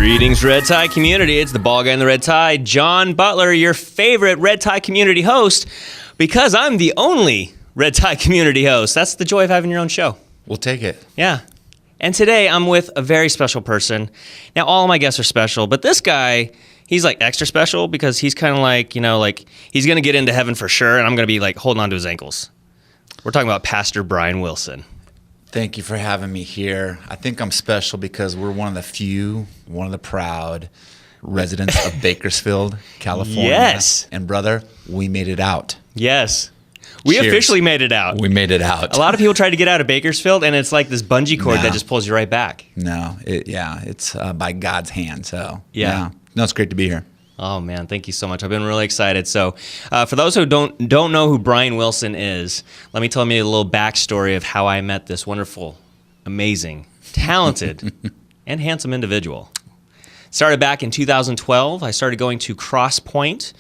Greetings, Red Tie community. It's the ball guy in the red tie, John Butler, your favorite Red Tie community host, because I'm the only Red Tie community host. That's the joy of having your own show. We'll take it. Yeah. And today I'm with a very special person. Now, all of my guests are special, but this guy, he's like extra special because he's kind of like, he's going to get into heaven for sure, and I'm going to be like holding on to his ankles. We're talking about Pastor Brian Wilson. Thank you for having me here. I think I'm special because we're one of the few, one of the proud residents of Bakersfield, California. Yes. And brother, we made it out. Yes. We Cheers. officially made it out. We made it out. A lot of people try to get out of Bakersfield, and it's like this bungee cord that just pulls you right back. No, it's by God's hand. So yeah. No, it's great to be here. Oh man, thank you so much. I've been really excited. So, for those who don't know who Brian Wilson is, let me tell you a little backstory of how I met this wonderful, amazing, talented, and handsome individual. Started back in 2012. I started going to Cross Point.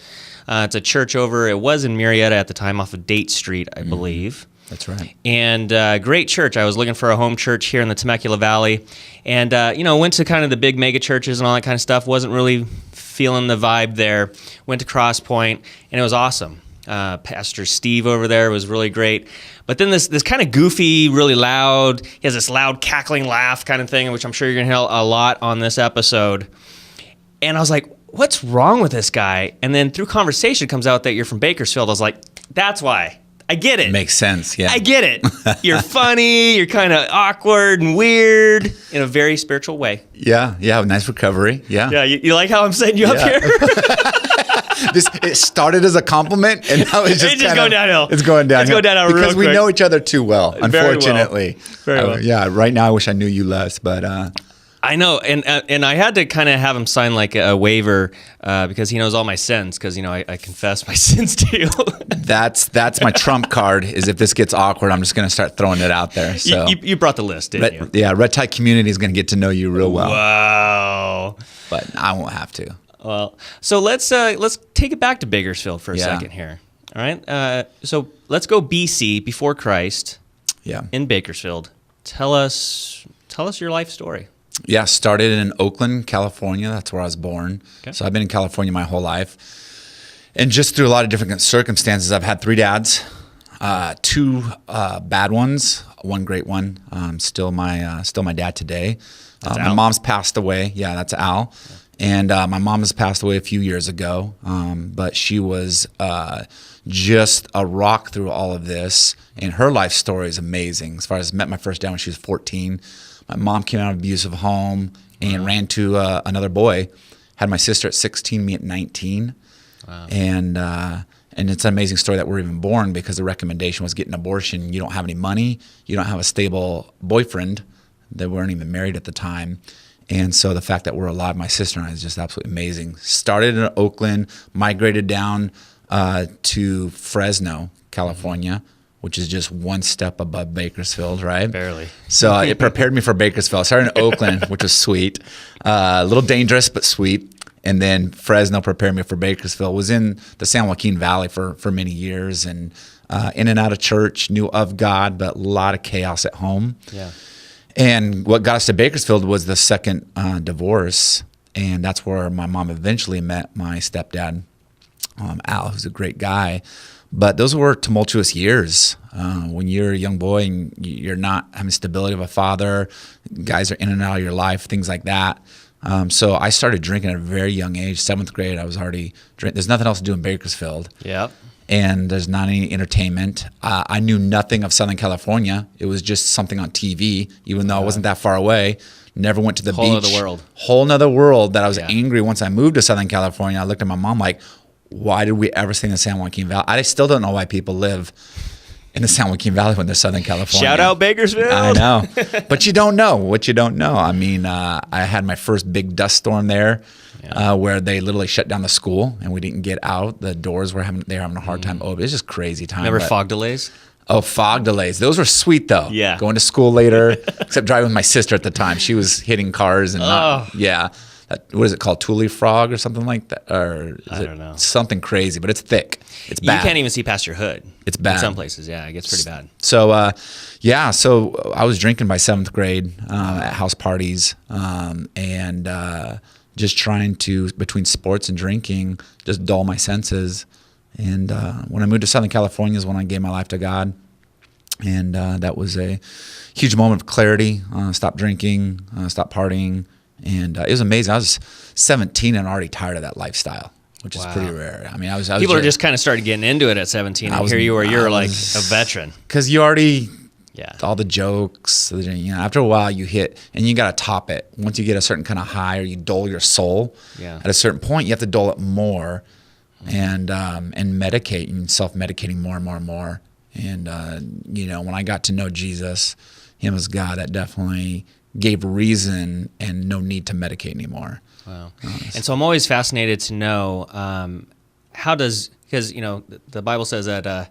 It's a church it was in Marietta at the time, off of Date Street, I believe. That's right. And great church. I was looking for a home church here in the Temecula Valley. And, went to kind of the big mega churches and all that kind of stuff. Wasn't really feeling the vibe there. Went to Cross Point, and it was awesome. Pastor Steve over there was really great. But then this kind of goofy, really loud, he has this loud cackling laugh kind of thing, which I'm sure you're going to hear a lot on this episode. And I was like, what's wrong with this guy? And then through conversation it comes out that you're from Bakersfield. I was like, that's why. I get it. Makes sense, yeah. I get it. You're funny. You're kind of awkward and weird in a very spiritual way. Yeah, nice recovery, yeah. Yeah, you like how I'm setting you up here? It started as a compliment, and now it's just going downhill. It's going downhill. It's going downhill because real quick. we know each other too well, unfortunately. Very well. Yeah, right now I wish I knew you less, but... I know, and I had to kind of have him sign like a waiver because he knows all my sins because, I confess my sins to you. That's my trump card is if this gets awkward, I'm just going to start throwing it out there. So You brought the list, didn't you? Yeah, Red Tie community is going to get to know you real well. Wow. But I won't have to. Well, so let's take it back to Bakersfield for a second here. All right? So let's go BC, before Christ, in Bakersfield. Tell us your life story. Yeah, started in Oakland, California. That's where I was born. Okay. So I've been in California my whole life. And just through a lot of different circumstances, I've had 3 dads, 2 bad ones, 1 great one. Still my dad today. My mom's passed away. Yeah, that's Al. Yeah. And my mom has passed away a few years ago. But she was just a rock through all of this. And her life story is amazing. As far as met my first dad when she was 14. My mom came out of an abusive home and ran to another boy. Had my sister at 16, me at 19. Wow. And it's an amazing story that we're even born because the recommendation was get an abortion. You don't have any money. You don't have a stable boyfriend. They weren't even married at the time. And so the fact that we're alive, my sister and I, is just absolutely amazing. Started in Oakland, migrated down to Fresno, California, which is just one step above Bakersfield, right? Barely. So it prepared me for Bakersfield. I started in Oakland, which was sweet. A little dangerous, but sweet. And then Fresno prepared me for Bakersfield. Was in the San Joaquin Valley for many years and in and out of church, knew of God, but a lot of chaos at home. Yeah. And what got us to Bakersfield was the second divorce. And that's where my mom eventually met my stepdad, Al, who's a great guy. But those were tumultuous years. When you're a young boy and you're not having stability of a father, guys are in and out of your life, things like that. So I started drinking at a very young age. 7th grade, I was already drinking. There's nothing else to do in Bakersfield. Yep. And there's not any entertainment. I knew nothing of Southern California. It was just something on TV, even though I wasn't that far away. Never went to the beach. Whole other world. Whole nother world that I was angry once I moved to Southern California. I looked at my mom like, why did we ever stay in the San Joaquin Valley? I still don't know why people live in the San Joaquin Valley when they're Southern California. Shout out Bakersfield. I know. But you don't know what you don't know. I mean, I had my first big dust storm there where they literally shut down the school and we didn't get out. The doors were having a hard time open. It was just crazy time. Remember fog delays? Oh, fog delays. Those were sweet though. Yeah. Going to school later, except driving with my sister at the time. She was hitting cars and what is it called? Thule frog or something like that? Or I don't know. Something crazy, but it's thick. It's bad. You can't even see past your hood. It's bad. In some places, yeah, it gets pretty bad. So, so I was drinking by 7th grade at house parties, and just trying to, between sports and drinking, just dull my senses. And when I moved to Southern California is when I gave my life to God. And that was a huge moment of clarity. Stopped drinking, stopped partying. And it was amazing. I was 17 and already tired of that lifestyle, which is pretty rare. I mean, I was people are just kind of started getting into it at 17. And here you are, you're like a veteran. Because you already, all the jokes, after a while you hit, and you got to top it. Once you get a certain kind of high or you dull your soul, at a certain point you have to dull it more and medicate and self-medicating more and more and more. And, when I got to know Jesus, him as God, that definitely gave reason and no need to medicate anymore. Wow. And so I'm always fascinated to know because, the Bible says that,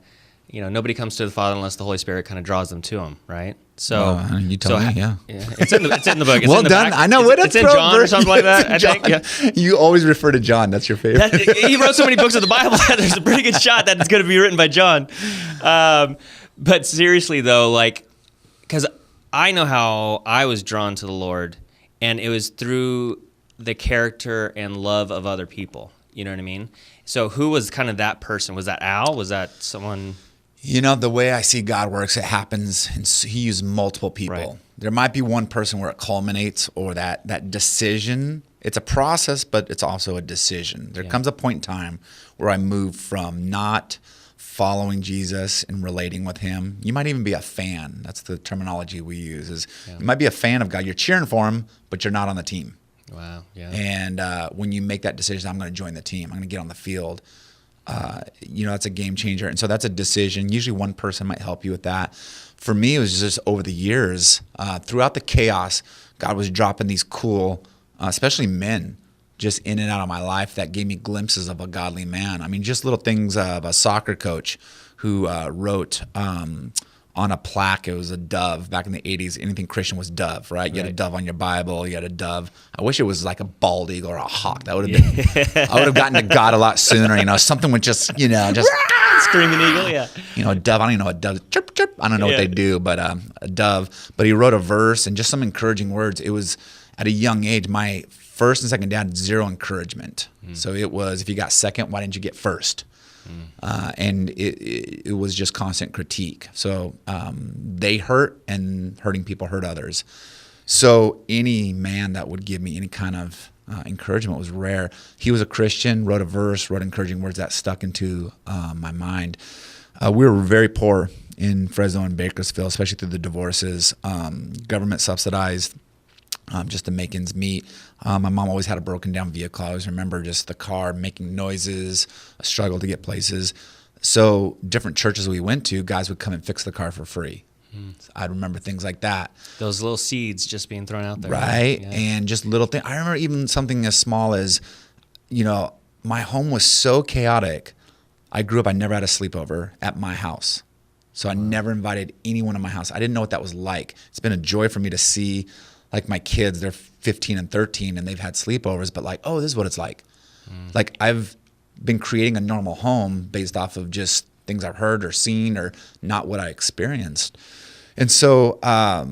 nobody comes to the Father unless the Holy Spirit kind of draws them to him, right? So you tell me, yeah. It's in the book. It's well in the done. back. I know. It's in John or something like that, I think. Yeah. You always refer to John. That's your favorite. He wrote so many books of the Bible that there's a pretty good shot that it's going to be written by John. But seriously, though, because I know how I was drawn to the Lord, and it was through the character and love of other people. You know what I mean? So who was kind of that person? Was that Al? Was that someone... The way I see God works, it happens, and he used multiple people. Right. There might be one person where it culminates, or that decision. It's a process, but it's also a decision. There comes a point in time where I move from not following Jesus and relating with him. You might even be a fan. That's the terminology we use. You might be a fan of God. You're cheering for him, but you're not on the team. Wow. Yeah. And when you make that decision, I'm going to join the team. I'm going to get on the field. That's a game changer. And so that's a decision. Usually one person might help you with that. For me, it was just over the years, throughout the chaos, God was dropping these cool, especially men, just in and out of my life that gave me glimpses of a godly man. I mean, just little things of a soccer coach who wrote on a plaque, it was a dove. Back in the 80s, anything Christian was dove, right? You had a dove on your Bible, you had a dove. I wish it was like a bald eagle or a hawk. That would have been, I would have gotten to God a lot sooner, something with just screaming eagle, a dove. I don't even know a dove, chirp, chirp. I don't know what they do, but a dove. But he wrote a verse and just some encouraging words. It was at a young age, my first and second dad, zero encouragement. So it was, if you got second, why didn't you get first? And it was just constant critique. So they hurt, and hurting people hurt others. So any man that would give me any kind of encouragement was rare. He was a Christian, wrote a verse, wrote encouraging words that stuck into my mind. We were very poor in Fresno and Bakersfield, especially through the divorces, government subsidized. Just to make ends meet. My mom always had a broken down vehicle. I always remember just the car making noises, a struggle to get places. So different churches we went to, guys would come and fix the car for free. So I remember things like that. Those little seeds just being thrown out there. Right. Yeah. And just little things. I remember even something as small as, my home was so chaotic. I grew up, I never had a sleepover at my house. So I never invited anyone in my house. I didn't know what that was like. It's been a joy for me to see my kids, they're 15 and 13 and they've had sleepovers, but this is what it's like. I've been creating a normal home based off of just things I've heard or seen or not what I experienced. And so I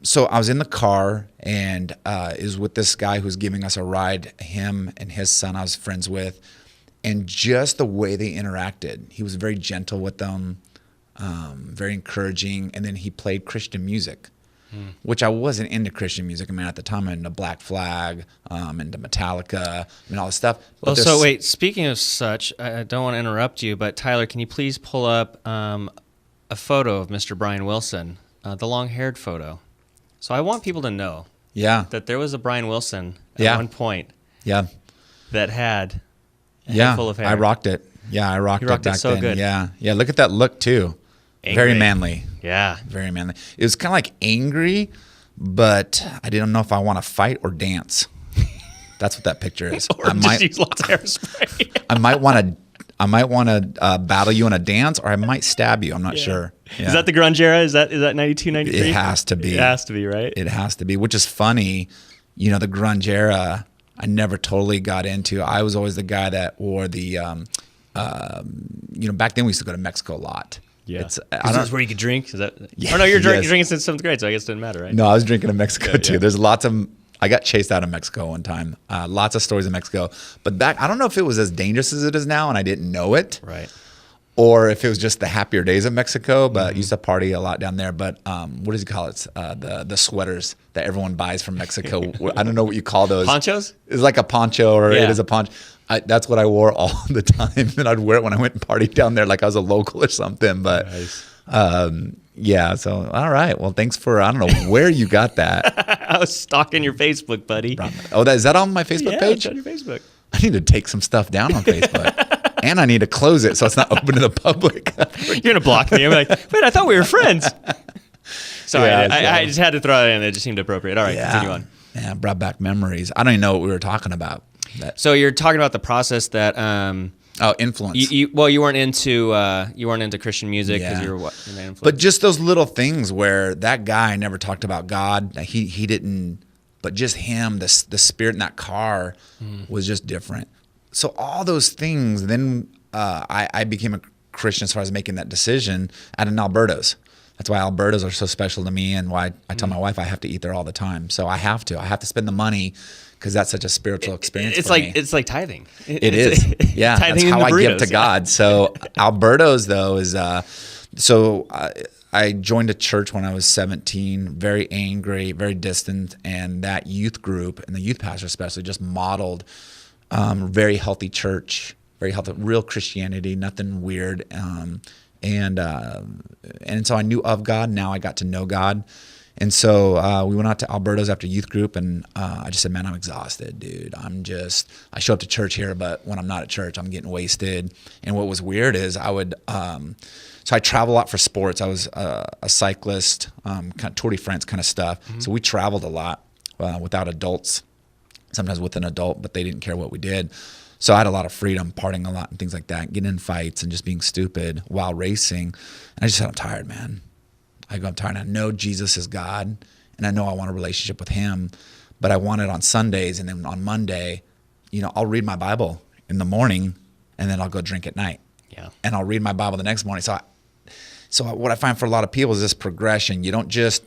was in the car and it was with this guy who's giving us a ride, him and his son I was friends with, and just the way they interacted. He was very gentle with them, very encouraging, and then he played Christian music. Which I wasn't into Christian music. I mean, at the time, I'm into Black Flag, into Metallica, all this stuff. Well, so wait, speaking of such, I don't want to interrupt you, but Tyler, can you please pull up a photo of Mr. Brian Wilson, the long-haired photo? So I want people to know that there was a Brian Wilson at one point that had a head full of hair. I rocked it. Yeah, I rocked it back so then. Good. Yeah, look at that look, too. Angry. Very manly. Yeah. Very manly. It was kind of angry, but I didn't know if I want to fight or dance. That's what that picture is. Or just use lots of hairspray. I might want to battle you in a dance, or I might stab you. I'm not sure. Yeah. Is that the grunge era? Is that 92, 93? It has to be. It has to be, right? It has to be, which is funny. The grunge era, I never totally got into. I was always the guy that wore the, back then we used to go to Mexico a lot. Yeah, that's where you could drink. Is that? Yeah. Oh no, you're drinking since 7th grade, so I guess it didn't matter, right? No, I was drinking in Mexico too. Yeah. There's lots of I got chased out of Mexico one time. Lots of stories in Mexico. But back, I don't know if it was as dangerous as it is now and I didn't know it. Right. Or if it was just the happier days of Mexico, but used to party a lot down there. But what does he call it? The sweaters that everyone buys from Mexico. I don't know what you call those. Ponchos? It's like a poncho, or Yeah. it is a poncho. That's what I wore all the time, and I'd wear it when I went and partied down there, like I was a local or something. But Nice. yeah, so all right. Well, thanks for, I don't know where you got that. I was stalking your Facebook, buddy. Oh, is that on my Facebook Yeah, page? it's on your Facebook. I need to take some stuff down on Facebook. And I need to close it so it's not open to the public. You're going to block me. I'm like, wait, I thought we were friends. Sorry, Yeah, I just had to throw that in. It just seemed appropriate. All right, continue on. Yeah, brought back memories. I don't even know what we were talking about. So you're talking about the process that Influence. you weren't into Christian music because you were what? Your main influence? But just those little things where that guy never talked about God. He didn't, but just him, the spirit in that car was just different. So all those things, then I became a Christian as far as making that decision at an Alberto's. That's why Alberto's are so special to me, and why I tell my wife I have to eat there all the time. So I have to spend the money because that's such a spiritual experience for me. It's like tithing. It is. Yeah, that's how I give to God. So Alberto's, though, is I joined a church when I was 17, very angry, very distant, and that youth group and the youth pastor especially just modeled very healthy church, very healthy, real Christianity, nothing weird. And so I knew of God. Now I got to know God. And so we went out to Alberto's after youth group, and I just said, man, I'm exhausted, dude. I show up to church here, but when I'm not at church, I'm getting wasted. And what was weird is so I travel a lot for sports. I was a cyclist, kind of Tour de France kind of stuff. Mm-hmm. So we traveled a lot without adults, sometimes with an adult, but they didn't care what we did. So I had a lot of freedom, partying a lot and things like that, getting in fights and just being stupid while racing. And I just said, I'm tired, man. I'm tired. I know Jesus is God, and I know I want a relationship with him, but I want it on Sundays. And then on Monday, I'll read my Bible in the morning, and then I'll go drink at night. Yeah. And I'll read my Bible the next morning. So what I find for a lot of people is this progression. You don't just,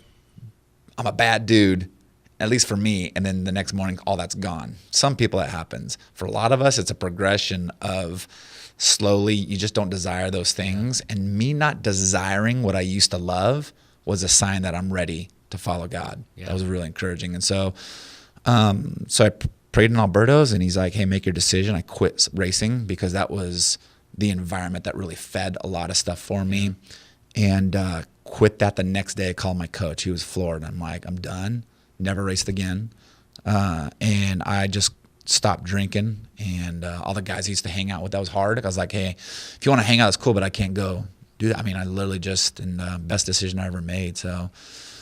I'm a bad dude, at least for me, and then the next morning, all that's gone. Some people it happens. For a lot of us, it's a progression of slowly, you just don't desire those things. And me not desiring what I used to love was a sign that I'm ready to follow God. Yeah. That was really encouraging. And so I prayed in Alberto's, and he's like, hey, make your decision. I quit racing because that was the environment that really fed a lot of stuff for me. And quit that the next day. I called my coach. He was floored. I'm like, I'm done. Never raced again. And I just stopped drinking. And all the guys I used to hang out with, that was hard. I was like, hey, if you want to hang out, it's cool, but I can't go do that. I mean, I literally and the best decision I ever made. So,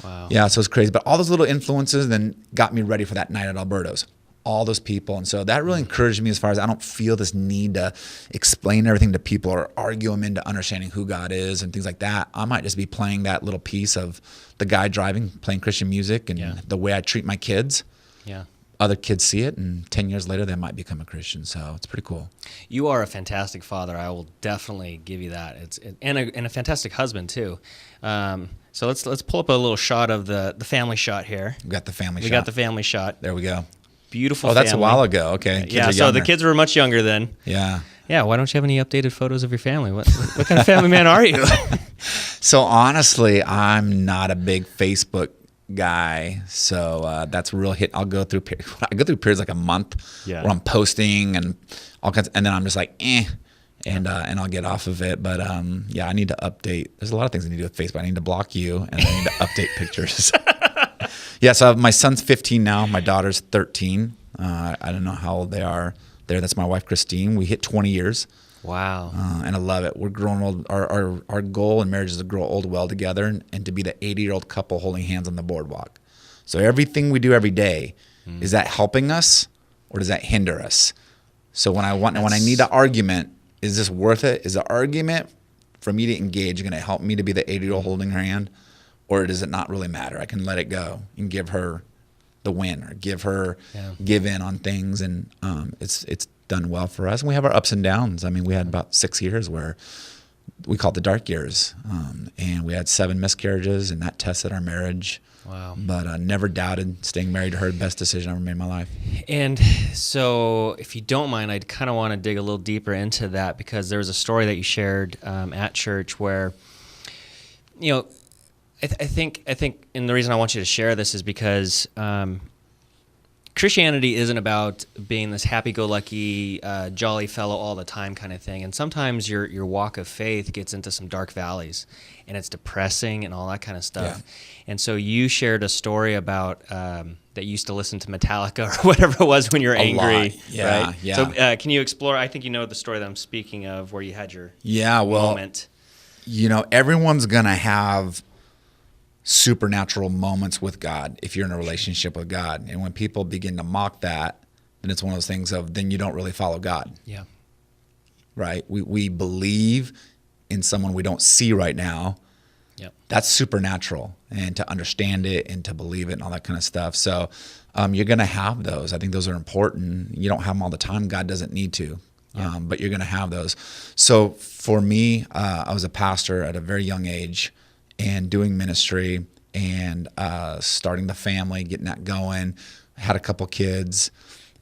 wow. Yeah, so it's crazy. But all those little influences then got me ready for that night at Alberto's. All those people. And so that really encouraged me as far as I don't feel this need to explain everything to people or argue them into understanding who God is and things like that. I might just be playing that little piece of the guy driving, playing Christian music, and the way I treat my kids. Yeah. Other kids see it, and 10 years later, they might become a Christian. So it's pretty cool. You are a fantastic father. I will definitely give you that. And a fantastic husband too. So let's pull up a little shot of the family shot here. We got the family shot. We got the family shot. There we go. Beautiful. Oh, that's family. a while ago. Okay. Kids so the kids were much younger then. Yeah. Yeah. Why don't you have any updated photos of your family? What kind of family man are you? So honestly, I'm not a big Facebook guy. So that's a real hit. I go through periods like a month where I'm posting and all kinds, and then I'm just like, and I'll get off of it. But I need to update. There's a lot of things I need to do with Facebook. I need to block you, and I need to update pictures. Yeah, so my son's 15 now. My daughter's 13. I don't know how old they are there. That's my wife, Christine. We hit 20 years. Wow. And I love it. We're growing old. Our goal in marriage is to grow old well together and to be the 80-year-old couple holding hands on the boardwalk. So everything we do every day, is that helping us or does that hinder us? So when I need an argument, is this worth it? Is the argument for me to engage going to help me to be the 80-year-old holding her hand? Or does it not really matter? I can let it go and give her the win or give in on things. And it's done well for us. And we have our ups and downs. I mean, we had about 6 years where we call it the dark years. And we had 7 miscarriages, and that tested our marriage. Wow. But never doubted staying married to her. Best decision I ever made in my life. And so, if you don't mind, I'd kind of want to dig a little deeper into that, because there was a story that you shared at church where, you know, I think, and the reason I want you to share this is because Christianity isn't about being this happy-go-lucky, jolly fellow all the time kind of thing. And sometimes your walk of faith gets into some dark valleys, and it's depressing and all that kind of stuff. Yeah. And so you shared a story about that you used to listen to Metallica or whatever it was when you were angry. Lot. Yeah, right? yeah. So can you explore? I think you know the story that I'm speaking of, where you had your moment. You know, everyone's gonna have supernatural moments with God if you're in a relationship with God. And when people begin to mock that, then it's one of those things of, then you don't really follow God. Yeah. Right? We believe in someone we don't see right now. Yep. That's supernatural, and to understand it and to believe it and all that kind of stuff. So you're going to have those. I think those are important. You don't have them all the time. God doesn't need to. Yeah. But you're going to have those. So for me, I was a pastor at a very young age, and doing ministry and starting the family, getting that going, had a couple kids,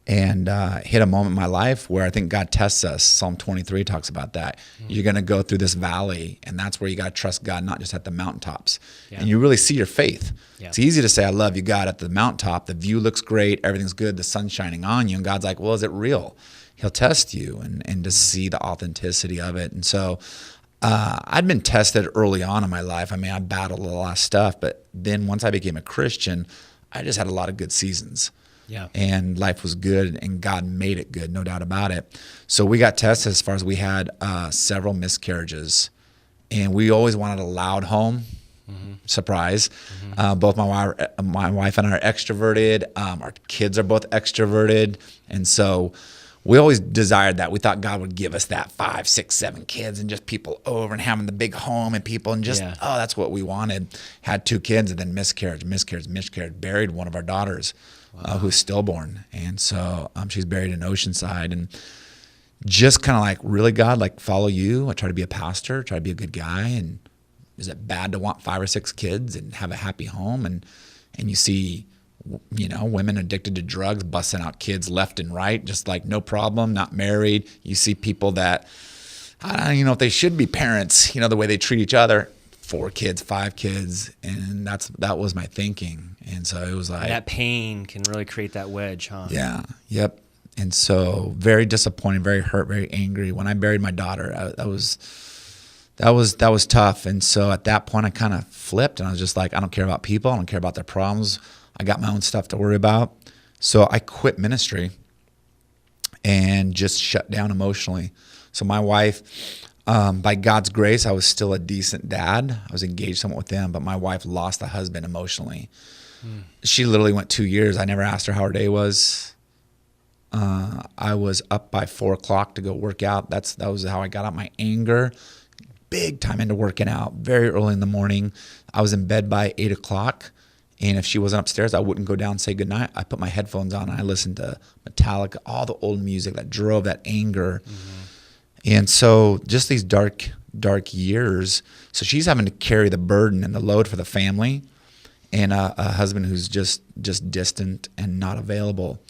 and hit a moment in my life where I think God tests us. Psalm 23 talks about that. You're going to go through this valley, and that's where you got to trust God, not just at the mountaintops. Yeah. And you really see your faith. Yeah. It's easy to say, I love you, God, at the mountaintop. The view looks great. Everything's good. The sun's shining on you. And God's like, well, is it real? He'll test you and to see the authenticity of it. And so I'd been tested early on in my life. I mean, I battled a lot of stuff, but then once I became a Christian, I just had a lot of good seasons. Yeah. And life was good, and God made it good, no doubt about it. So we got tested as far as we had several miscarriages, and we always wanted a loud home. Mm-hmm. Surprise. Mm-hmm. Both my wife and I are extroverted. Our kids are both extroverted. And so we always desired that. We thought God would give us that 5, 6, 7 kids and just people over and having the big home and people and just, that's what we wanted. Had 2 kids and then miscarriage, buried one of our daughters. Wow. Who's stillborn. And so she's buried in Oceanside, and just kind of like, really, God, like, follow you. I try to be a pastor, try to be a good guy. And is it bad to want 5 or 6 kids and have a happy home? And you see, you know, women addicted to drugs, busting out kids left and right, just like no problem, not married. You see people that, I don't even know if they should be parents, you know, the way they treat each other. 4 kids, 5 kids, and that was my thinking. And so it was like, and that pain can really create that wedge, huh? Yeah, yep. And so very disappointed, very hurt, very angry. When I buried my daughter, that was tough. And so at that point, I kind of flipped, and I was just like, I don't care about people, I don't care about their problems. I got my own stuff to worry about. So I quit ministry and just shut down emotionally. So my wife, by God's grace, I was still a decent dad. I was engaged somewhat with them, but my wife lost a husband emotionally. She literally went 2 years. I never asked her how her day was. I was up by 4 o'clock to go work out. That was how I got out my anger. Big time into working out, very early in the morning. I was in bed by 8 o'clock. And if she wasn't upstairs, I wouldn't go down and say goodnight. I put my headphones on and I listened to Metallica, all the old music that drove that anger. Mm-hmm. And so just these dark years. So she's having to carry the burden and the load for the family, and a husband who's just distant and not available.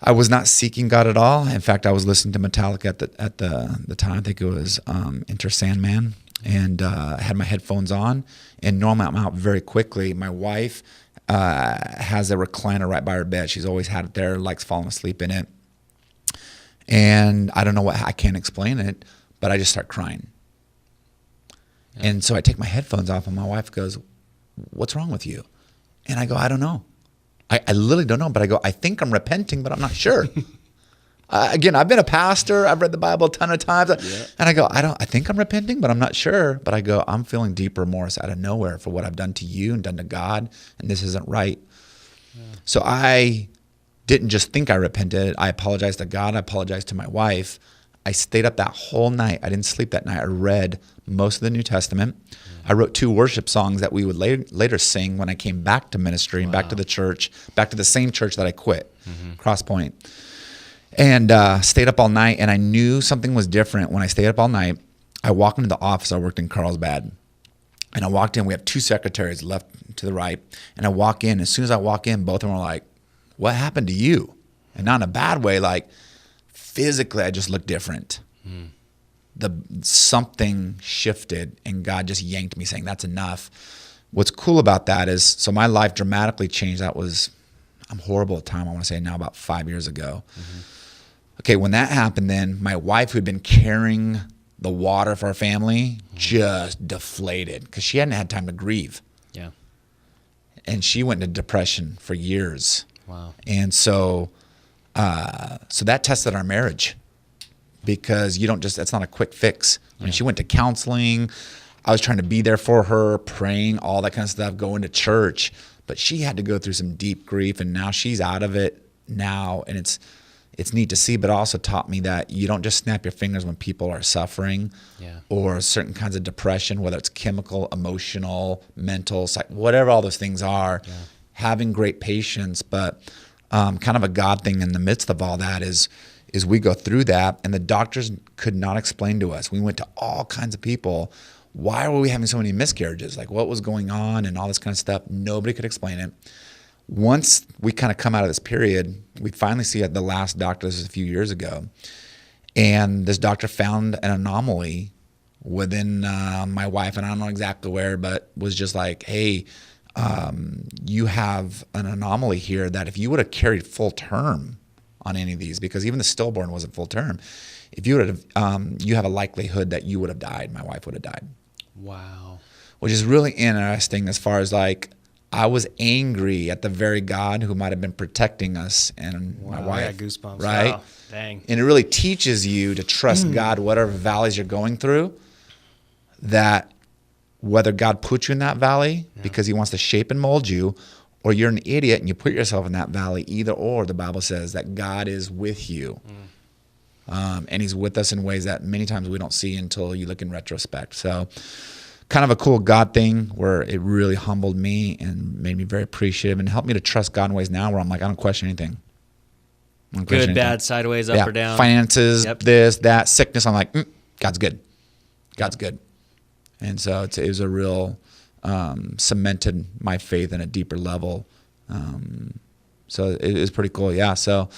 I was not seeking God at all. In fact, I was listening to Metallica at the time. I think it was Enter Sandman. And I had my headphones on, and normally I'm out very quickly. My wife has a recliner right by her bed. She's always had it there, likes falling asleep in it. And I don't know I can't explain it, but I just start crying. Yeah. And so I take my headphones off, and my wife goes, "What's wrong with you?" And I go, "I don't know. I literally don't know." But I go, "I think I'm repenting, but I'm not sure." Again, I've been a pastor. I've read the Bible a ton of times. Yeah. And I go, I think I'm repenting, but I'm not sure. But I go, I'm feeling deep remorse out of nowhere for what I've done to you and done to God, and this isn't right. Yeah. So I didn't just think I repented. I apologized to God. I apologized to my wife. I stayed up that whole night. I didn't sleep that night. I read most of the New Testament. I wrote 2 worship songs that we would later sing when I came back to ministry and back to the church, back to the same church that I quit, Cross Point. And stayed up all night, and I knew something was different when I stayed up all night. I walked into the office. I worked in Carlsbad, and I walked in. We have 2 secretaries left to the right, and I walk in. As soon as I walk in, both of them are like, "What happened to you?" And not in a bad way, like physically, I just look different. Something shifted, and God just yanked me, saying, "That's enough." What's cool about that is, so my life dramatically changed. I'm horrible at time. I want to say now about 5 years ago. Okay, when that happened, then my wife, who'd been carrying the water for our family, just deflated because she hadn't had time to grieve. Yeah. And she went into depression for years. Wow. And so that tested our marriage, because that's not a quick fix. I mean, she went to counseling. I was trying to be there for her, praying, all that kind of stuff, going to church. But she had to go through some deep grief, and now she's out of it now. And it's neat to see, but also taught me that you don't just snap your fingers when people are suffering or certain kinds of depression, whether it's chemical, emotional, mental, whatever all those things are. Yeah. Having great patience, but kind of a God thing in the midst of all that is we go through that, and the doctors could not explain to us. We went to all kinds of people. Why were we having so many miscarriages? Like, what was going on and all this kind of stuff? Nobody could explain it. Once we kind of come out of this period, we finally see the last doctor, this was a few years ago, and this doctor found an anomaly within my wife, and I don't know exactly where, but was just like, "Hey, you have an anomaly here that if you would have carried full term on any of these," because even the stillborn wasn't full term, if you would have, you have a likelihood that you would have died. My wife would have died. Wow. Which is really interesting, as far as like, I was angry at the very God who might have been protecting us and my wife. I got goosebumps. Right? Wow. Dang. And it really teaches you to trust God, whatever valleys you're going through, that whether God put you in that valley because he wants to shape and mold you, or you're an idiot and you put yourself in that valley, either or, the Bible says that God is with you. And he's with us in ways that many times we don't see until you look in retrospect. So kind of a cool God thing where it really humbled me and made me very appreciative and helped me to trust God in ways now where I'm like, I don't question anything. Good, bad, sideways, up or down. Finances, this, that, sickness. I'm like, God's good. God's good. And so it was a real cemented my faith in a deeper level. So it was pretty cool. Yeah. So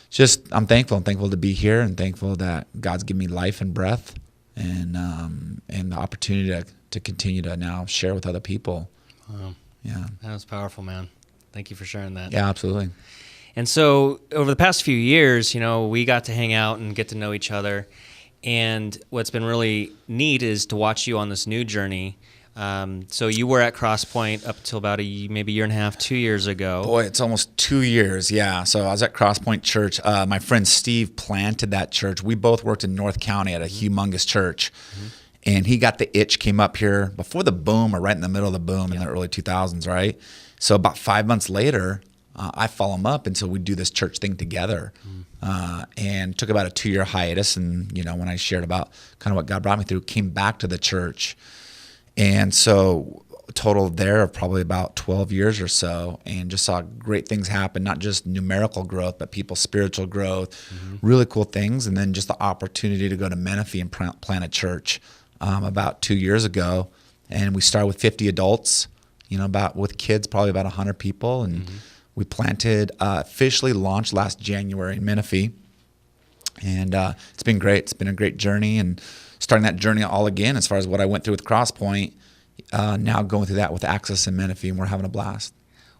just, I'm thankful to be here, and thankful that God's given me life and breath and the opportunity to continue to now share with other people. Wow. Yeah. That was powerful, man. Thank you for sharing that. Yeah, absolutely. And so over the past few years, we got to hang out and get to know each other. And what's been really neat is to watch you on this new journey. So you were at Crosspoint up until about maybe a year and a half, 2 years ago. Boy, it's almost 2 years. Yeah. So I was at Crosspoint Church. My friend Steve planted that church. We both worked in North County at a humongous church. And he got the itch, came up here before the boom, or right in the middle of the boom in the early 2000s, right? So about 5 months later, I follow him up, and so we do this church thing together. And took about a 2-year hiatus. And, when I shared about kind of what God brought me through, came back to the church. And so total there of probably about 12 years or so, and just saw great things happen, not just numerical growth, but people's spiritual growth, really cool things. And then just the opportunity to go to Menifee and plant a church about 2 years ago. And we started with 50 adults, with kids, probably about 100 people. And we planted, officially launched last January in Menifee. And it's been great. It's been a great journey, and starting that journey all again as far as what I went through with Crosspoint, now going through that with Access and Menifee, and we're having a blast.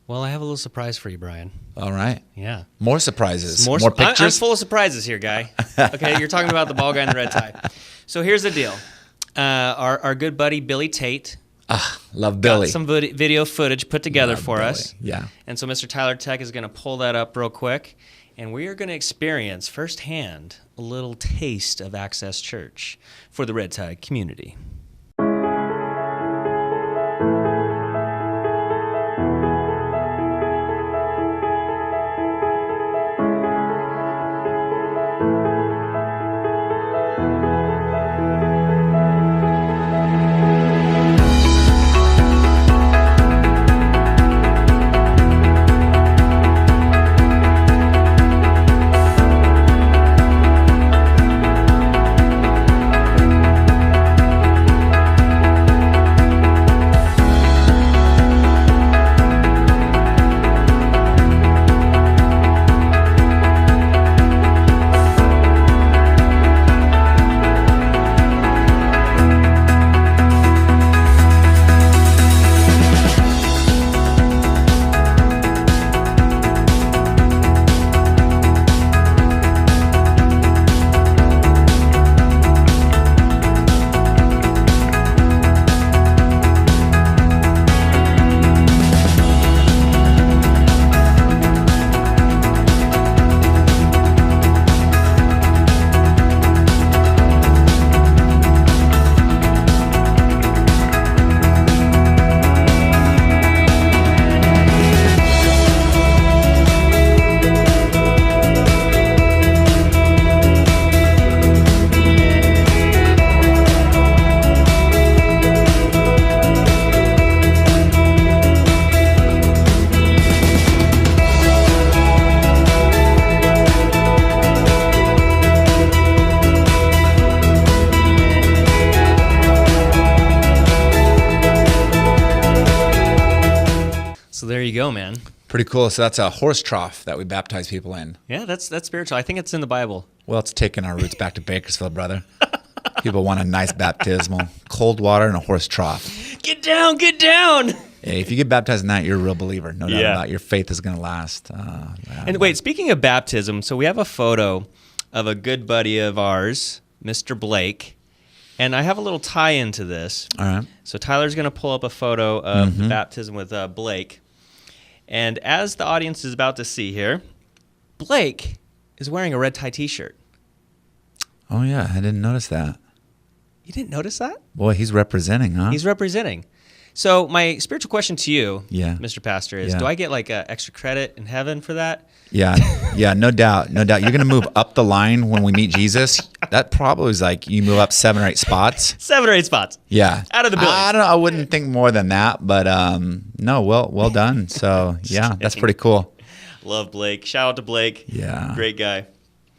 Well, I have a little surprise for you, Brian. All right. Yeah. More surprises. More pictures? I'm full of surprises here, guy. Okay, you're talking about the ball guy in the red tie. So here's the deal. Our good buddy Billy Tate. Love Billy. Got some video footage put together for Billy. us. Yeah. And so Mr. Tyler Tech is going to pull that up real quick, and we are going to experience firsthand a little taste of Access Church for the red tie community. So there you go, man. Pretty cool. So that's a horse trough that we baptize people in. Yeah, that's spiritual. I think it's in the Bible. Well, it's taking our roots back to Bakersfield, brother. People want a nice baptismal, cold water and a horse trough. Get down, get down. Hey, if you get baptized in that, you're a real believer. No doubt about it. Your faith is going to last. And wait, speaking of baptism, so we have a photo of a good buddy of ours, Mr. Blake, and I have a little tie-in to this. All right. So Tyler's going to pull up a photo of the baptism with Blake. And as the audience is about to see here, Blake is wearing a red tie T-shirt. Oh, yeah. I didn't notice that. You didn't notice that? Boy, he's representing, huh? He's representing. So my spiritual question to you, Mr. Pastor, is do I get like extra credit in heaven for that? Yeah, no doubt. You're going to move up the line when we meet Jesus. That probably is like you move up 7 or 8 spots. 7 or 8 spots. Yeah. Out of the billions. I don't know. I wouldn't think more than that, but no, well done. So, yeah, that's pretty cool. Love Blake. Shout out to Blake. Yeah. Great guy.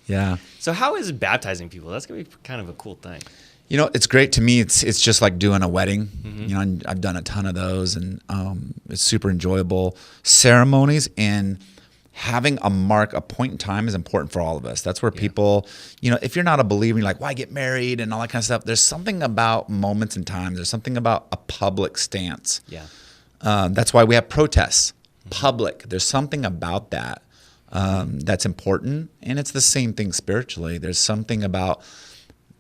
Yeah. So how is baptizing people? That's going to be kind of a cool thing. You know, it's great to me. It's just like doing a wedding. You know, I've done a ton of those, and it's super enjoyable ceremonies. And having a point in time is important for all of us. That's where people, you know, if you're not a believer, you're like, why get married and all that kind of stuff. There's something about moments in time. There's something about a public stance. Yeah. That's why we have protests. Public. There's something about that that's important, and it's the same thing spiritually. There's something about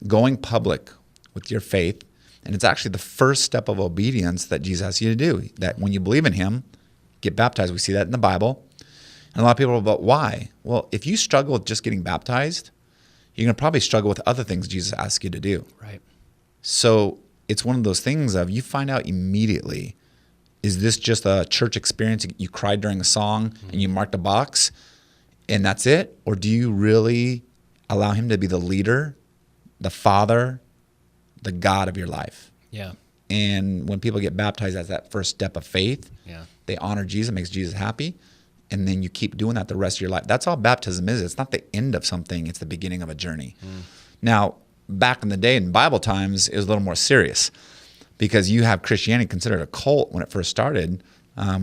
going public with your faith, and it's actually the first step of obedience that Jesus asks you to do. That when you believe in him, get baptized. We see that in the Bible. And a lot of people are about why? Well, if you struggle with just getting baptized, you're going to probably struggle with other things Jesus asks you to do. Right. So it's one of those things of you find out immediately, is this just a church experience? You cried during a song and you marked a box and that's it? Or do you really allow him to be the leader, the father, the God of your life? Yeah. And when people get baptized, that's that first step of faith. Yeah. They honor Jesus, makes Jesus happy. And then you keep doing that the rest of your life. That's all baptism is. It's not the end of something. It's the beginning of a journey. Now, back in the day in Bible times, it was a little more serious because you have Christianity considered a cult when it first started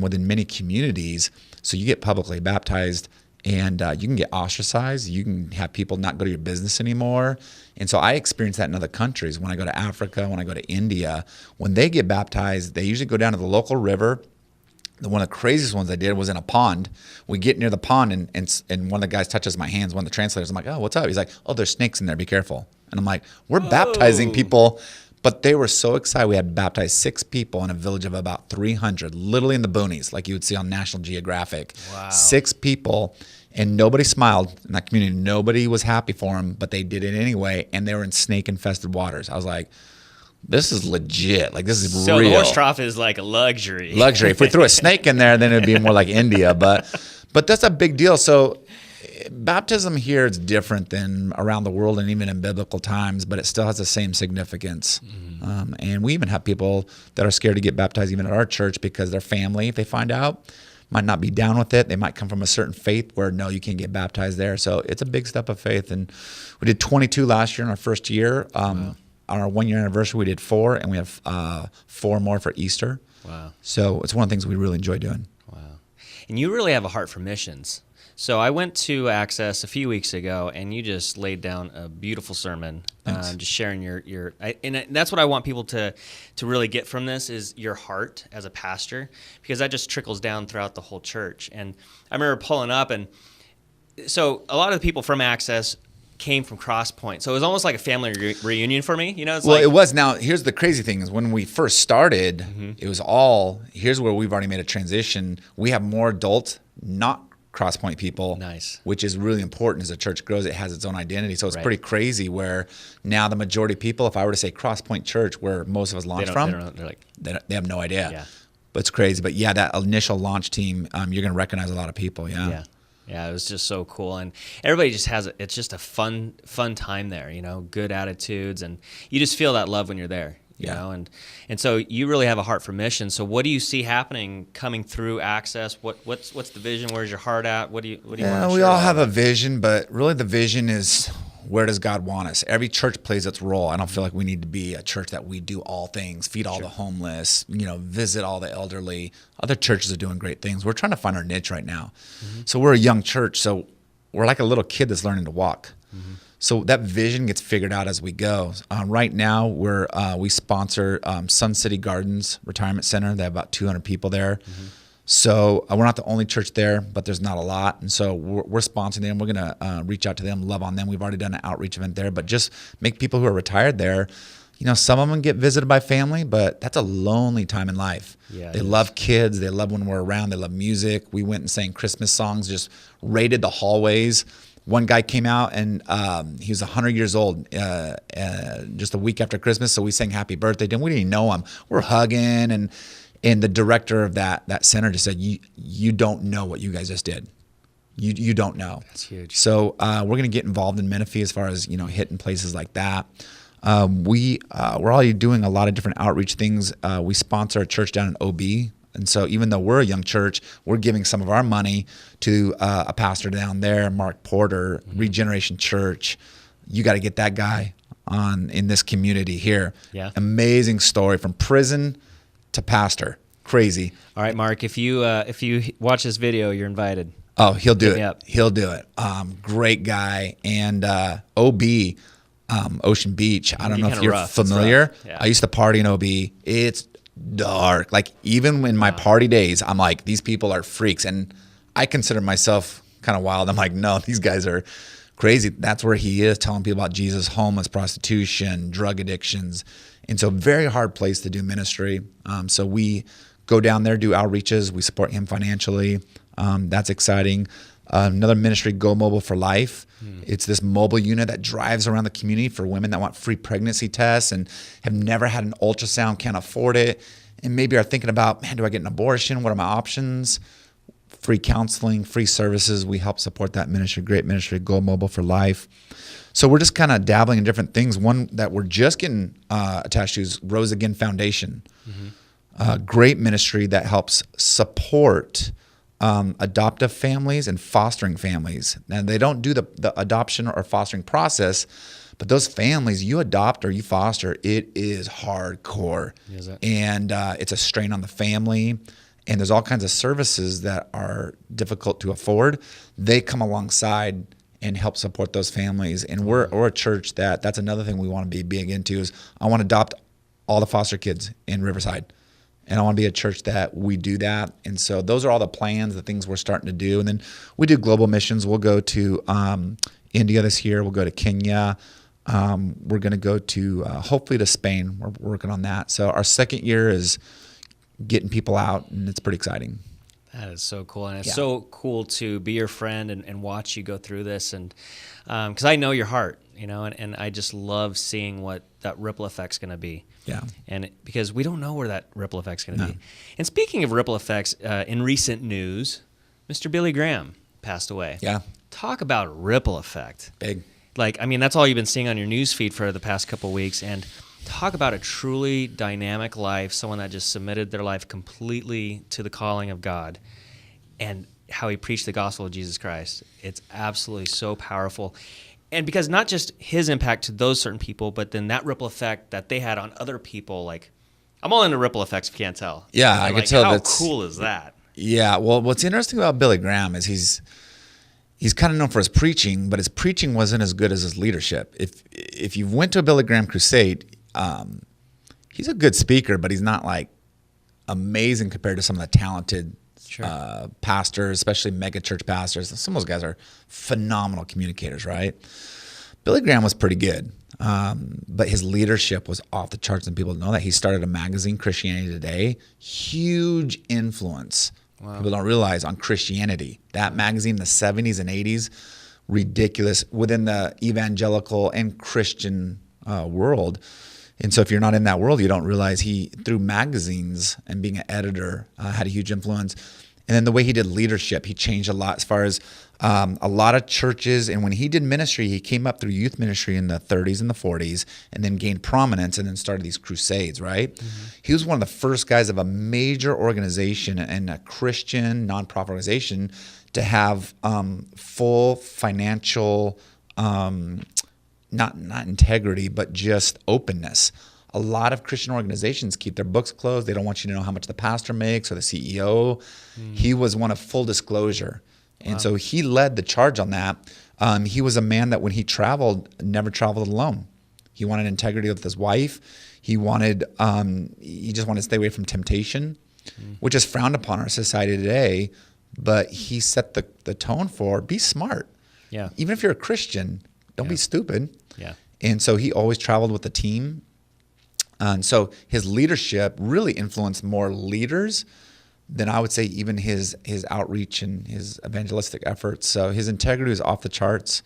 within many communities. So you get publicly baptized and you can get ostracized. You can have people not go to your business anymore. And so I experienced that in other countries. When I go to Africa, when I go to India, when they get baptized, they usually go down to the local river. One of the craziest ones I did was in a pond. We get near the pond and one of the guys touches my hands, one of the translators. I'm like, oh, what's up? He's like, oh, there's snakes in there. Be careful. And I'm like, we're baptizing people. But they were so excited. We had baptized 6 people in a village of about 300, literally in the boonies, like you would see on National Geographic. Wow. 6 people, and nobody smiled in that community. Nobody was happy for them, but they did it anyway, and they were in snake-infested waters. I was like, this is legit. Like, this is so real. So the horse trough is like a luxury. Luxury. If we threw a snake in there, then it'd be more like India. But that's a big deal. So baptism here is different than around the world and even in biblical times, but it still has the same significance. And we even have people that are scared to get baptized even at our church because their family, if they find out, might not be down with it. They might come from a certain faith where, no, you can't get baptized there. So it's a big step of faith. And we did 22 last year in our first year. Wow. On our 1-year anniversary, we did 4, and we have 4 more for Easter. Wow. So it's one of the things we really enjoy doing. Wow. And you really have a heart for missions. So I went to Access a few weeks ago, and you just laid down a beautiful sermon, just sharing and that's what I want people to really get from this is your heart as a pastor, because that just trickles down throughout the whole church. And I remember pulling up, and so a lot of the people from Access came from Cross Point. So it was almost like a family reunion for me. You know, it was. Now, here's the crazy thing is when we first started, it was here's where we've already made a transition. We have more adult, not Cross Point people, nice, which is really important as the church grows. It has its own identity. So it's pretty crazy where now the majority of people, if I were to say Cross Point Church, where most of us launched from, they have no idea. Yeah. But it's crazy. But yeah, that initial launch team, you're going to recognize a lot of people. Yeah. Yeah, it was just so cool, and everybody just it's just a fun time there, you know, good attitudes, and you just feel that love when you're there, you know, and so you really have a heart for mission. So what do you see happening coming through Access? What's the vision? Where's your heart at? What do you want to we share all have a vision, but really the vision is Where does God want us? Every church plays its role. I don't feel like we need to be a church that we do all things, feed all the homeless, visit all the elderly. Other churches are doing great things. We're trying to find our niche right now. So we're a young church, so we're like a little kid that's learning to walk. So that vision gets figured out as we go. Right now, we sponsor Sun City Gardens Retirement Center. They have about 200 people there. So we're not the only church there, but there's not a lot. And so we're sponsoring them. We're going to reach out to them, love on them. We've already done an outreach event there, but just make people who are retired there. Some of them get visited by family, but that's a lonely time in life. Yeah, they love kids. They love when we're around. They love music. We went and sang Christmas songs, just raided the hallways. One guy came out and he was 100 years old just a week after Christmas. So we sang happy birthday to him. We didn't even know him. We're hugging. And the director of that center just said, you don't know what you guys just did. You don't know. That's huge. So we're going to get involved in Menifee as far as, hitting places like that. We're already doing a lot of different outreach things. We sponsor a church down in OB. And so even though we're a young church, we're giving some of our money to a pastor down there, Mark Porter, Regeneration Church. You got to get that guy in this community here. Yeah. Amazing story from prison to pastor. Crazy. All right, Mark, if you watch this video, you're invited. Oh, he'll do Hit me it. up. He'll do it. Great guy. And OB, Ocean Beach. I don't know if you're rough. familiar. Yeah. I used to party in OB. It's dark. Like even in my party days, I'm like, these people are freaks. And I consider myself kind of wild. I'm like, no, these guys are crazy. That's where he is, telling people about Jesus, homeless, prostitution, drug addictions. And so very hard place to do ministry. So we go down there, do outreaches. We support him financially. That's exciting. Another ministry, Go Mobile for Life. It's this mobile unit that drives around the community for women that want free pregnancy tests and have never had an ultrasound, can't afford it, and maybe are thinking about, man, do I get an abortion? What are my options? Free counseling, free services. We help support that ministry. Great ministry, Go Mobile for Life. So we're just kind of dabbling in different things. One that we're just getting attached to is Rose Again Foundation. Great ministry that helps support adoptive families and fostering families. Now, they don't do the adoption or fostering process, but those families, you adopt or you foster, it is hardcore. Is it? And it's a strain on the family. And there's all kinds of services that are difficult to afford. They come alongside and help support those families. And we're a church that's another thing we want to be big into is I want to adopt all the foster kids in Riverside. And I want to be a church that we do that. And so those are all the plans, the things we're starting to do. And then we do global missions. We'll go to India this year. We'll go to Kenya. We're going to go to hopefully to Spain. We're working on that. So our second year is getting people out, and it's pretty exciting. That is so cool. And it's so cool to be your friend and watch you go through this. And because I know your heart, and I just love seeing what that ripple effect's going to be. Yeah. And because we don't know where that ripple effect's going to be. And speaking of ripple effects, in recent news, Mr. Billy Graham passed away. Yeah. Talk about ripple effect. Big. That's all you've been seeing on your news feed for the past couple of weeks. And talk about a truly dynamic life, someone that just submitted their life completely to the calling of God and how he preached the gospel of Jesus Christ. It's absolutely so powerful. And because not just his impact to those certain people, but then that ripple effect that they had on other people. Like, I'm all into ripple effects if you can't tell. Yeah, I can tell. How cool is that? Yeah, well, what's interesting about Billy Graham is he's kind of known for his preaching, but his preaching wasn't as good as his leadership. If you went to a Billy Graham crusade, he's a good speaker, but he's not like amazing compared to some of the talented pastors, especially mega church pastors. Some of those guys are phenomenal communicators, right? Billy Graham was pretty good, but his leadership was off the charts, and people know that. He started a magazine, Christianity Today, huge influence. Wow. People don't realize on Christianity. That magazine in the 70s and 80s, ridiculous within the evangelical and Christian world. And so if you're not in that world, you don't realize he, through magazines and being an editor, had a huge influence. And then the way he did leadership, he changed a lot as far as a lot of churches. And when he did ministry, he came up through youth ministry in the 30s and the 40s and then gained prominence and then started these crusades, right? Mm-hmm. He was one of the first guys of a major organization and a Christian nonprofit organization to have full financial not integrity, but just openness. A lot of Christian organizations keep their books closed. They don't want you to know how much the pastor makes or the CEO. He was one of full disclosure. And so he led the charge on that. He was a man that when he traveled, never traveled alone. He wanted integrity with his wife. He just wanted to stay away from temptation, which is frowned upon in our society today. But he set the tone for be smart. Yeah. Even if you're a Christian, don't be stupid. Yeah. And so he always traveled with a team. And so his leadership really influenced more leaders than I would say even his outreach and his evangelistic efforts. So his integrity was off the charts.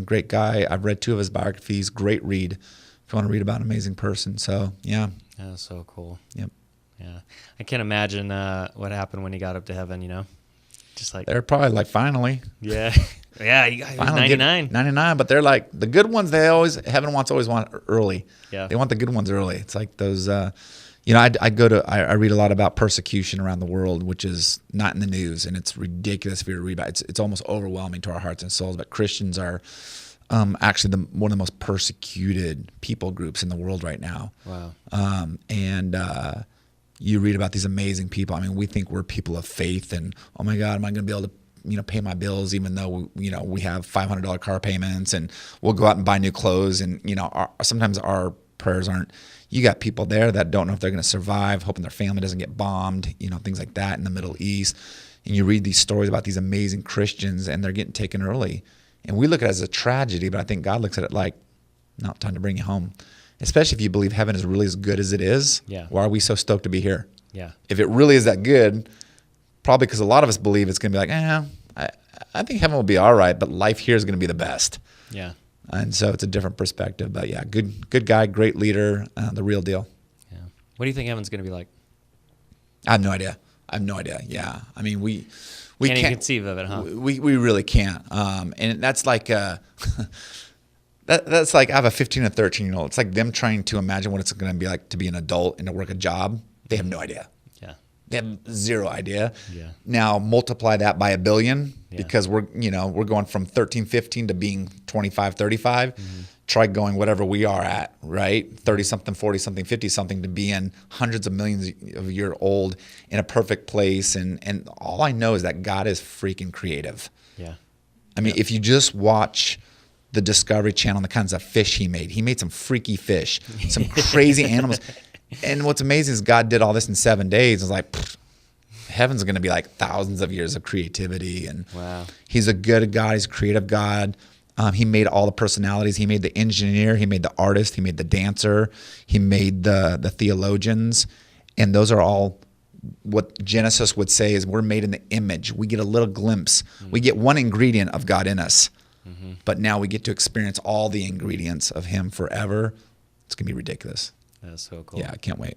Great guy. I've read 2 of his biographies. Great read if you want to read about an amazing person. So, yeah. That's so cool. Yep. Yeah. I can't imagine what happened when he got up to heaven, Just like... They're probably like, finally. Yeah. Yeah, he was 99. 99, but they're like, the good ones, heaven always want early. Yeah. They want the good ones early. It's like those, I read a lot about persecution around the world, which is not in the news, and it's ridiculous if you read about it. It's almost overwhelming to our hearts and souls, but Christians are actually one of the most persecuted people groups in the world right now. Wow. You read about these amazing people. I mean, we think we're people of faith, and oh my God, am I going to be able to pay my bills, even though we have $500 car payments, and we'll go out and buy new clothes, and sometimes our prayers aren't. You got people there that don't know if they're going to survive, hoping their family doesn't get bombed, things like that in the Middle East. And you read these stories about these amazing Christians, and they're getting taken early, and we look at it as a tragedy, but I think God looks at it like, no, time to bring you home. Especially if you believe heaven is really as good as it is. Yeah. Why are we so stoked to be here? Yeah. If it really is that good, probably because a lot of us believe it's going to be like, I think heaven will be all right, but life here is going to be the best. Yeah. And so it's a different perspective. But yeah, good guy, great leader, the real deal. Yeah. What do you think heaven's going to be like? I have no idea. Yeah. I mean, we can't even conceive of it, huh? We really can't. And that's like that's like I have a 15 and 13-year-old. It's like them trying to imagine what it's going to be like to be an adult and to work a job. They have no idea. Yeah. They have zero idea. Yeah. Now multiply that by 1 billion because we're going from 13, 15 to being 25, 35. Mm-hmm. Try going whatever we are at, right? 30 something, 40 something, 50 something to being hundreds of millions of years old in a perfect place. And all I know is that God is freaking creative. Yeah. I mean, if you just watch the Discovery Channel and the kinds of fish he made some freaky fish, some crazy animals. And what's amazing is God did all this in 7 days. It's like, heaven's going to be like thousands of years of creativity. And wow. He's a good God. He's a creative God. He made all the personalities. He made the engineer. He made the artist. He made the dancer. He made the theologians. And those are all what Genesis would say is we're made in the image. We get a little glimpse. Mm-hmm. We get one ingredient of God in us. Mm-hmm. But now we get to experience all the ingredients of Him forever. It's going to be ridiculous. That's so cool. Yeah, I can't wait.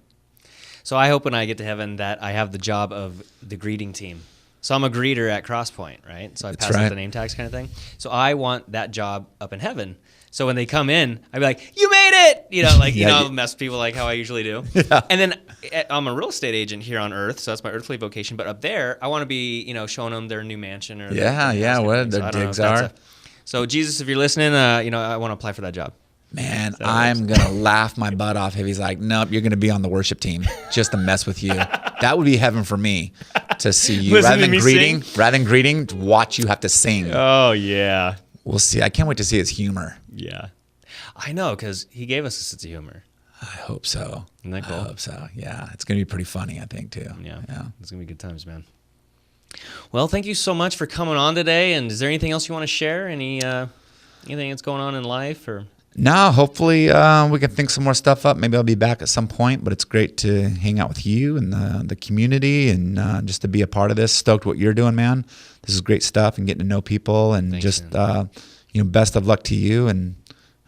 So I hope when I get to heaven that I have the job of the greeting team. So I'm a greeter at Crosspoint, right? So I pass out the name tags kind of thing. So I want that job up in heaven. So when they come in, I'd be like, "You made it!" I'll mess with people like how I usually do. Yeah. And then I'm a real estate agent here on Earth, so that's my earthly vocation. But up there, I want to be, showing them their new mansion or what their digs are. So Jesus, if you're listening, I want to apply for that job. Man, I'm going to laugh my butt off if he's like, nope, you're going to be on the worship team just to mess with you. That would be heaven for me to see you. Rather than greeting, to watch you have to sing. Oh, yeah. We'll see. I can't wait to see his humor. Yeah. I know, because he gave us a sense of humor. I hope so. Isn't that cool? I hope so. Yeah. It's going to be pretty funny, I think, too. Yeah. It's going to be good times, man. Well, thank you so much for coming on today. And is there anything else you want to share? Anything that's going on in life or... No, hopefully we can think some more stuff up. Maybe I'll be back at some point, but it's great to hang out with you and the community and just to be a part of this. Stoked what you're doing, man. This is great stuff and getting to know people and thanks, best of luck to you. And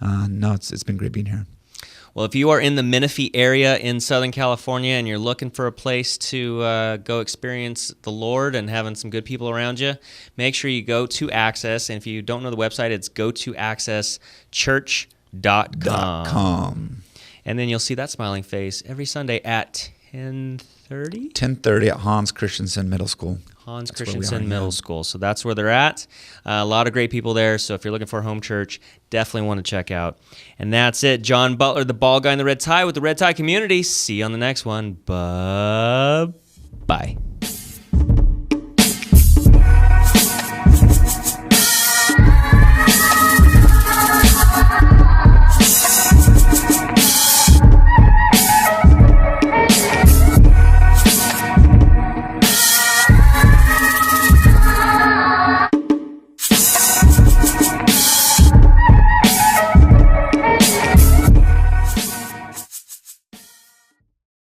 it's been great being here. Well, if you are in the Menifee area in Southern California and you're looking for a place to go experience the Lord and having some good people around you, make sure you go to Access. And if you don't know the website, it's gotoaccesschurch.com. And then you'll see that smiling face every Sunday at 10:30? 10:30 at Hans Christensen Middle School. Hans That's where we Christensen are, Middle School. So that's where they're at. A lot of great people there. So if you're looking for a home church, definitely want to check out. And that's it. John Butler, the ball guy in the red tie with the red tie community. See you on the next one. Bye.